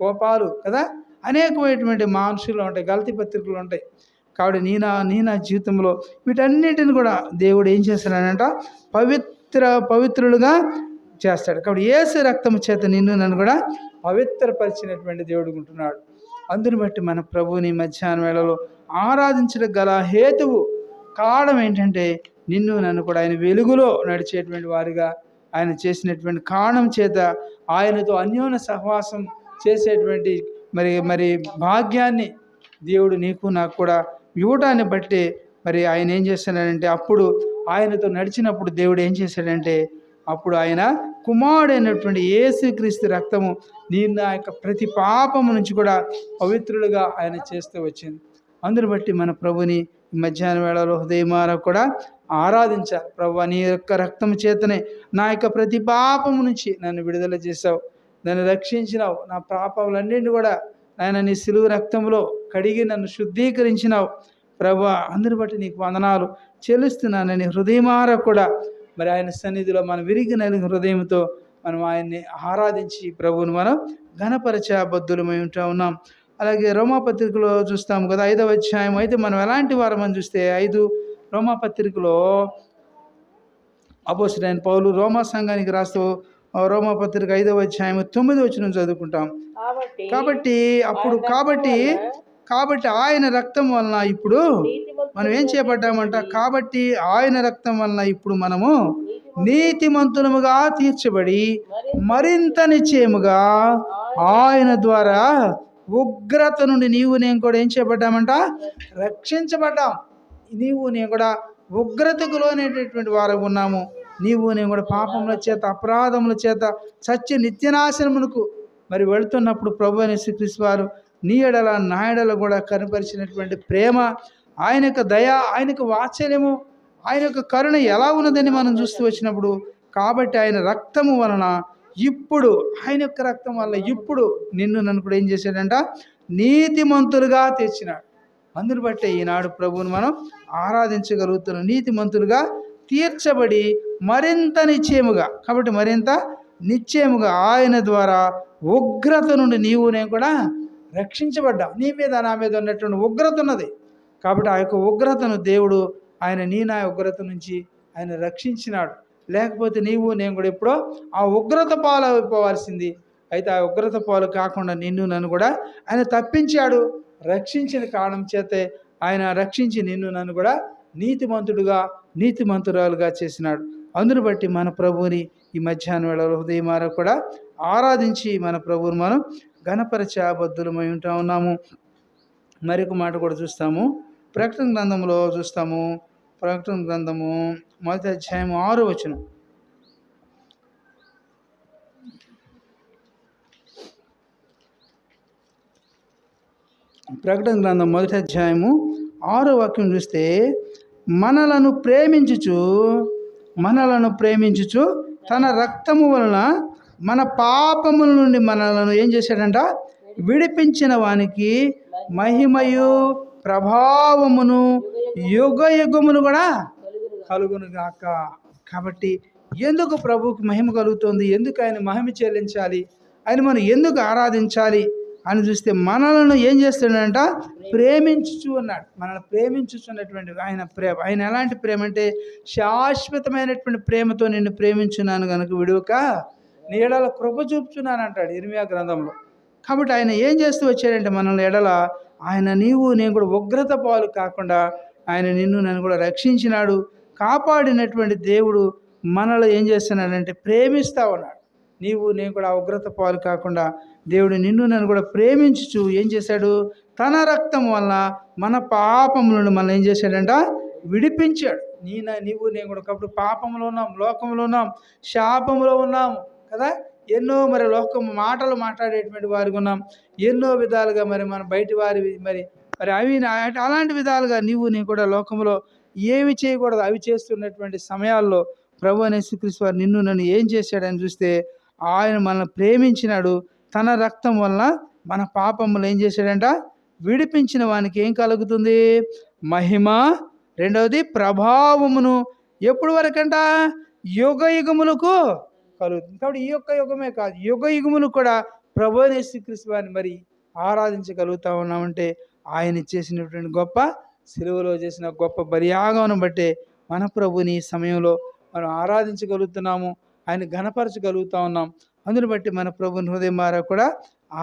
కోపాలు కదా, అనేకమైనటువంటి మనుషులు ఉంటాయి, గలతీ పత్రికలు ఉంటాయి. కాబట్టి నీ నా జీవితంలో వీటన్నిటిని కూడా దేవుడు ఏం చేస్తాడనంట, పవిత్రులుగా చేస్తాడు. కాబట్టి యేసు రక్తము చేత నిన్ను నన్ను కూడా పవిత్రపరిచినటువంటి దేవుడు ఉంటున్నాడు. అందుని బట్టి మన ప్రభువుని మధ్యాహ్నం వేళలో ఆరాధించడం గల హేతువు, కారణం ఏంటంటే నిన్ను నన్ను కూడా ఆయన వెలుగులో నడిచేటువంటి వారిగా ఆయన చేసినటువంటి కారణం చేత ఆయనతో అన్యోన్య సహవాసం చేసేటువంటి మరి భాగ్యాన్ని దేవుడు నీకు నాకు కూడా ఇవ్వటాన్ని బట్టి మరి ఆయన ఏం చేస్తాడంటే, అప్పుడు ఆయనతో నడిచినప్పుడు దేవుడు ఏం చేశాడంటే, అప్పుడు ఆయన కుమారుడైనటువంటి యేసుక్రీస్తు రక్తము నా యొక్క ప్రతి పాపము నుంచి కూడా పవిత్రులుగా ఆయన చేస్తూ వచ్చింది. అందుని బట్టి మన ప్రభుని మధ్యాహ్న వేళలో హృదయమారా కూడా ఆరాధించాలి. ప్రభు, నీ యొక్క రక్తం చేతనే నా యొక్క ప్రతి పాపము నుంచి నన్ను విడుదల చేసావు, నన్ను రక్షించినావు, నా పాపములన్నింటినీ కూడా ఆయన నీ సిలువ రక్తంలో కడిగి నన్ను శుద్ధీకరించినావు. ప్రభు, అందుని బట్టి నీకు వందనాలు చెల్లిస్తున్నానని హృదయమారా కూడా మరి ఆయన సన్నిధిలో మనం విరిగి నలిగిన హృదయంతో మనం ఆయన్ని ఆరాధించి ప్రభువుని మనం ఘనపరచబద్ధులమై ఉంటా ఉన్నాం. అలాగే రోమాపత్రికలో చూస్తాము కదా, 5వ అధ్యాయం. అయితే మనం ఎలాంటి వారమని చూస్తే, రోమాపత్రికలో అపోస్తలుడైన పౌలు రోమా సంఘానికి రాస్తూ రోమాపత్రిక 5వ అధ్యాయం 9వ వచనం చదువుకుంటాం. కాబట్టి ఆయన రక్తం వలన ఇప్పుడు మనం ఏం చేయబడ్డామంట, కాబట్టి ఆయన రక్తం వలన ఇప్పుడు మనము నీతిమంతులముగా తీర్చబడి మరింత నిశ్చయముగా ఆయన ద్వారా ఉగ్రత నుండి నీవు నేను కూడా ఏం చేయబడ్డామంట, రక్షించబడ్డాం. నీవు నేను కూడా ఉగ్రతకు లోనేటటువంటి వారు ఉన్నాము. నీవు నేను కూడా పాపముల చేత, అపరాధముల చేత సత్య నిత్యనాశనమునకు మరి వెళుతున్నప్పుడు ప్రభు అయిన యేసుక్రీస్తు వారు నీ ఎడల నా ఎడల కూడా కనపరిచినటువంటి ప్రేమ, ఆయన యొక్క దయ, ఆయన యొక్క వాత్సల్యము, ఆయన యొక్క కరుణ ఎలా ఉన్నదని మనం చూస్తూ వచ్చినప్పుడు, కాబట్టి ఆయన రక్తము వలన ఇప్పుడు, ఆయన యొక్క రక్తం వల్ల ఇప్పుడు నిన్ను నన్ను కూడా ఏం చేశాడంట, నీతిమంతులుగా తీర్చినాడు. అందుని బట్టి ఈనాడు ప్రభువుని మనం ఆరాధించగలుగుతున్నాం. నీతిమంతులుగా తీర్చబడి మరింత నిశ్చయముగా, కాబట్టి మరింత నిశ్చయముగా ఆయన ద్వారా ఉగ్రత నుండి నీవు నేను కూడా రక్షించబడ్డాం. నీ మీద నా మీద ఉన్నటువంటి ఉగ్రత ఉన్నది. కాబట్టి ఆ యొక్క ఉగ్రతను దేవుడు ఆయన నా ఉగ్రత నుంచి ఆయన రక్షించినాడు. లేకపోతే నీవు నేను కూడా ఎప్పుడో ఆ ఉగ్రత పాలు అయిపోవాల్సింది. అయితే ఆ ఉగ్రత పాలు కాకుండా నిన్ను నన్ను కూడా ఆయన తప్పించాడు. రక్షించిన కారణం చేతే ఆయన రక్షించి నిన్ను నన్ను కూడా నీతిమంతురాలుగా చేసినాడు. అందును బట్టి మన ప్రభువుని ఈ మధ్యాహ్నం వేళలో హృదయమారా కూడా ఆరాధించి మన ప్రభువుని మనం ఘనపరచబద్ధులమై ఉంటా ఉన్నాము. మరొక మాట కూడా చూస్తాము, ప్రకటన గ్రంథంలో చూస్తాము. ప్రకటన గ్రంథము 1వ అధ్యాయం 6వ వచనం. ప్రకటన గ్రంథం 1వ అధ్యాయము 6వ వాక్యం చూస్తే, మనలను ప్రేమించుచు తన రక్తము వలన మన పాపముల నుండి మనలను ఏం చేశాడంట, విడిపించిన వానికి మహిమయు ప్రభావమును యుగ యుగమును కూడా కలుగును గాక. కాబట్టి ఎందుకు ప్రభువుకి మహిమ కలుగుతుంది, ఎందుకు ఆయన మహిమ చెల్లించాలి, ఆయన మనం ఎందుకు ఆరాధించాలి అని చూస్తే, మనలను ఏం చేస్తున్నాడంట, ప్రేమించుచు అన్నాడు. మనల్ని ప్రేమించుచున్నటువంటి ఆయన ప్రేమ, ఆయన ఎలాంటి ప్రేమ అంటే శాశ్వతమైనటువంటి ప్రేమతో నిన్ను ప్రేమించున్నాను కనుక విడువక నీ ఎడల కృప చూపుచున్నాను అంటాడు ఇర్మియా గ్రంథంలో. కాబట్టి ఆయన ఏం చేస్తూ వచ్చాడంటే, మనల్ని ఎడల ఆయన నీవు నేను కూడా ఉగ్రత పాలు కాకుండా ఆయన నిన్ను నన్ను కూడా రక్షించినాడు. కాపాడినటువంటి దేవుడు మనలో ఏం చేస్తున్నాడంటే ప్రేమిస్తా ఉన్నాడు. నీవు నేను కూడా ఉగ్రత పాలు కాకుండా దేవుడు నిన్ను నన్ను కూడా ప్రేమించుచు ఏం చేశాడు, తన రక్తం వలన మన పాపములను మనం ఏం చేశాడంట, విడిపించాడు. నీవు నేను కూడా కాబట్టి పాపంలో ఉన్నాం, లోకంలో ఉన్నాం, శాపంలో ఉన్నాము కదా. ఎన్నో మరి లోకం మాటలు మాట్లాడేటువంటి వారికి ఉన్నాం. ఎన్నో విధాలుగా మరి మన బయటి వారి మరి అవి అలాంటి విధాలుగా నీవు నేను కూడా లోకంలో ఏమి చేయకూడదు అవి చేస్తున్నటువంటి సమయాల్లో ప్రభు అనే యేసుక్రీస్తు వారు నిన్ను నన్ను ఏం చేశాడని చూస్తే, ఆయన మనల్ని ప్రేమించినాడు. తన రక్తం వలన మన పాపములు ఏం చేశాడంట, విడిపించిన వానికి ఏం కలుగుతుంది, మహిమ, రెండవది ప్రభావమును ఎప్పుడు వరకంట? యుగ యుగములకు కలుగుతుంది. కాబట్టి ఈ యొక్క యుగమే కాదు, యుగ యుగములు కూడా ప్రభు అయిన యేసుక్రీస్తు వారిని మరి ఆరాధించగలుగుతా ఉన్నామంటే ఆయన చేసినటువంటి గొప్ప, సిలువలో చేసిన గొప్ప బలియాగమును బట్టే మన ప్రభుని ఈ సమయంలో మనం ఆరాధించగలుగుతున్నాము, ఆయన ఘనపరచగలుగుతా ఉన్నాం. అందుని బట్టి మన ప్రభుని హృదయం ద్వారా కూడా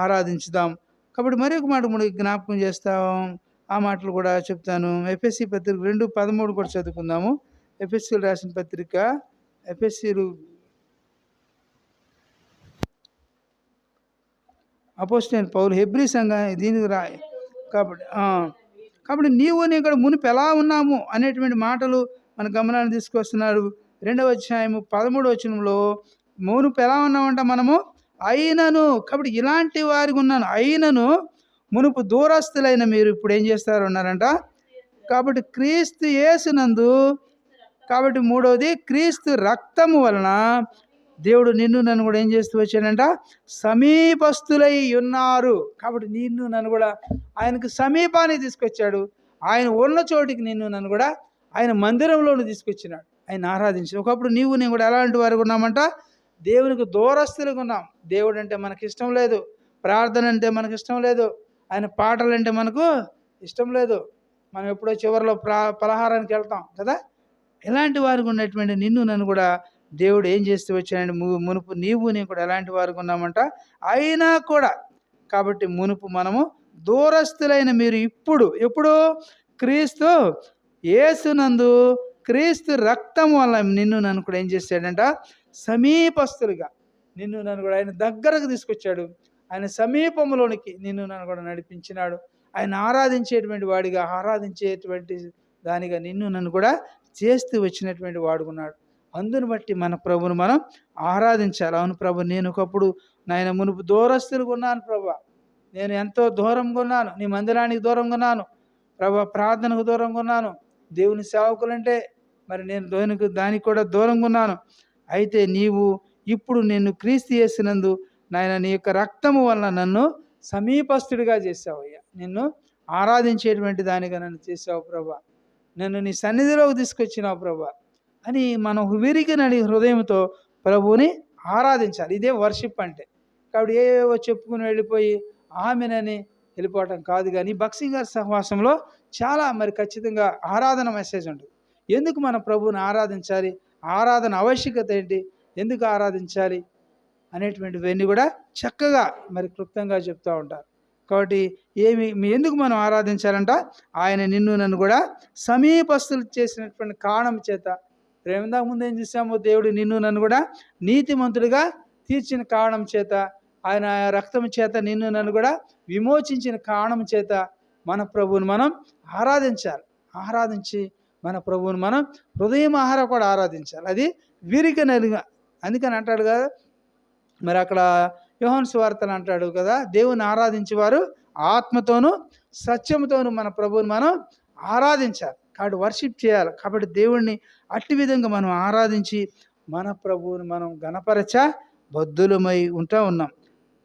ఆరాధించుదాం. కాబట్టి మరి ఒక మాట మనకి జ్ఞాపకం చేస్తాం, ఆ మాటలు కూడా చెప్తాను. ఎఫెసీ పత్రిక 2:13 కూడా చదువుకుందాము. ఎఫెసీలు రాసిన పత్రిక, ఎఫెసీలు అపోస్తలుడైన పౌలు హెబ్రీ సంఘం దీనికి కాబట్టి నీవు నేను ఇక్కడ మునుపు ఎలా ఉన్నాము అనేటువంటి మాటలు మన గమనాన్ని తీసుకొస్తున్నారు. 2వ అధ్యాయము 13వ వచనంలో మునుపు ఎలా ఉన్నామంట మనము? అయినను, కాబట్టి ఇలాంటి వారికి ఉన్నాను, అయినను మునుపు దూరస్తులైన మీరు ఇప్పుడు ఏం చేస్తారు అన్నారంట. కాబట్టి క్రీస్తు యేసునందు, కాబట్టి మూడవది క్రీస్తు రక్తము వలన దేవుడు నిన్ను నన్ను కూడా ఏం చేస్తూ వచ్చాడంట? సమీపస్తులై ఉన్నారు. కాబట్టి నిన్ను నన్ను కూడా ఆయనకు సమీపానికి తీసుకొచ్చాడు. ఆయన ఉన్న చోటికి నిన్ను నన్ను కూడా ఆయన మందిరంలోకి తీసుకొచ్చినాడు. ఆయన ఆరాధించి ఒకప్పుడు నీవు నేను కూడా ఎలాంటి వారికి ఉన్నామంట? దేవునికి దూరస్తులుగా ఉన్నాం. దేవుడు అంటే మనకి ఇష్టం లేదు, ప్రార్థన అంటే మనకు ఇష్టం లేదు, ఆయన పాటలు అంటే మనకు ఇష్టం లేదు. మనం ఎప్పుడో చివరిలో పలహారానికి వెళ్తాం కదా. ఇలాంటి వారికి ఉన్నటువంటి నిన్ను నన్ను కూడా దేవుడు ఏం చేస్తూ వచ్చాడంటే మునుపు నీవు నేను కూడా ఎలాంటి వారికి ఉన్నామంట? అయినా కూడా, కాబట్టి మునుపు మనము దూరస్తులైన మీరు ఎప్పుడు క్రీస్తు యేసునందు క్రీస్తు రక్తం వల్ల నిన్ను నన్ను కూడా ఏం చేశాడంట? సమీపస్తులుగా నిన్ను నన్ను కూడా ఆయన దగ్గరకు తీసుకొచ్చాడు. ఆయన సమీపంలోనికి నిన్ను నన్ను కూడా నడిపించినాడు. ఆయన ఆరాధించేటువంటి వాడిగా, ఆరాధించేటువంటి దానిగా నిన్ను నన్ను కూడా చేస్తూ వచ్చినటువంటి వాడుకున్నాడు. అందును బట్టి మన ప్రభును మనం ఆరాధించాలి. అవును ప్రభు, నేను ఒకప్పుడు నాయన మునుపు దూరస్తులుగా ఉన్నాను ప్రభు, నేను ఎంతో దూరంగా ఉన్నాను, నీ మందిరానికి దూరంగా ఉన్నాను ప్రభు, ప్రార్థనకు దూరంగా ఉన్నాను, దేవుని సేవకులంటే మరి నేను దానికి కూడా దూరంగా ఉన్నాను. అయితే నీవు ఇప్పుడు నిన్ను క్రీస్తు యేసునందు నాయన నీ యొక్క రక్తము వలన నన్ను సమీపస్తుడిగా చేసావు అయ్యా, నిన్ను ఆరాధించేటువంటి దానిగా నన్ను చేసావు ప్రభా, నన్ను నీ సన్నిధిలోకి తీసుకొచ్చినావు ప్రభా అని మనం విరిగినని హృదయంతో ప్రభువుని ఆరాధించాలి. ఇదే వర్షిప్ అంటే. కాబట్టి ఏవో చెప్పుకుని వెళ్ళిపోయి ఆమెనని వెళ్ళిపోవటం కాదు. కానీ భక్సింగ్ గారి సహవాసంలో చాలా మరి ఖచ్చితంగా ఆరాధన మెసేజ్ ఉంటుంది. ఎందుకు మన ప్రభువుని ఆరాధించాలి, ఆరాధన ఆవశ్యకత ఏంటి, ఎందుకు ఆరాధించాలి అనేటువంటివన్నీ కూడా చక్కగా మరి క్లుప్తంగా చెప్తూ ఉంటారు. కాబట్టి ఎందుకు మనం ఆరాధించాలంట? ఆయన నిన్ను నన్ను కూడా సమీపస్తులు చేసినటువంటి కారణం చేత. ప్రేమదా ముందు ఏం చూసాము? దేవుడు నిన్ను నన్ను కూడా నీతిమంతుడిగా తీర్చిన కారణం చేత, ఆయన రక్తం చేత నిన్ను నన్ను కూడా విమోచించిన కారణం చేత మన ప్రభువుని మనం ఆరాధించాలి. ఆరాధించి మన ప్రభువుని మనం హృదయం ఆహార కూడా ఆరాధించాలి. అది వీరిక నలుగా. అందుకని అంటాడు కదా మరి అక్కడ యోహాను సువార్తలు అంటాడు కదా, దేవుని ఆరాధించేవారు ఆత్మతోనూ సత్యముతోనూ మన ప్రభువుని మనం ఆరాధించాలి. కాబట్టి వర్షిప్ చేయాలి. కాబట్టి దేవుణ్ణి అట్టి విధంగా మనం ఆరాధించి మన ప్రభువుని మనం గణపరచ బద్ధులమై ఉన్నాం.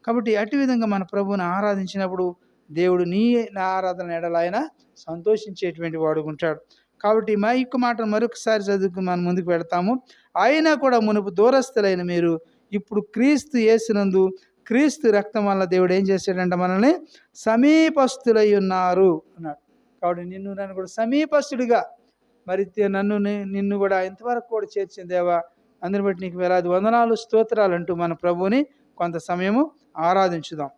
కాబట్టి అట్టి విధంగా మన ప్రభువుని ఆరాధించినప్పుడు దేవుడు నా ఆరాధన ఎడల ఆయన సంతోషించేటువంటి వాడు ఉంటాడు. కాబట్టి మా యొక్క మాటను మరొకసారి చదువుకుని మనం ముందుకు పెడతాము. అయినా కూడా మునుపు దూరస్తులైన మీరు ఇప్పుడు క్రీస్తు యేసునందు క్రీస్తు రక్తం వల్ల దేవుడు ఏం చేశాడంటే మనల్ని సమీపస్తులై ఉన్నారు అన్నాడు. కాబట్టి నిన్ను నన్ను కూడా సమీపస్తుడిగా మరి నిన్ను కూడా ఇంతవరకు కూడా చేర్చిన దేవా, అందరిని బట్టి నీకు వేలాది వందనాలు స్తోత్రాలు అంటూ మన ప్రభువుని కొంత సమయము ఆరాధించుదాం.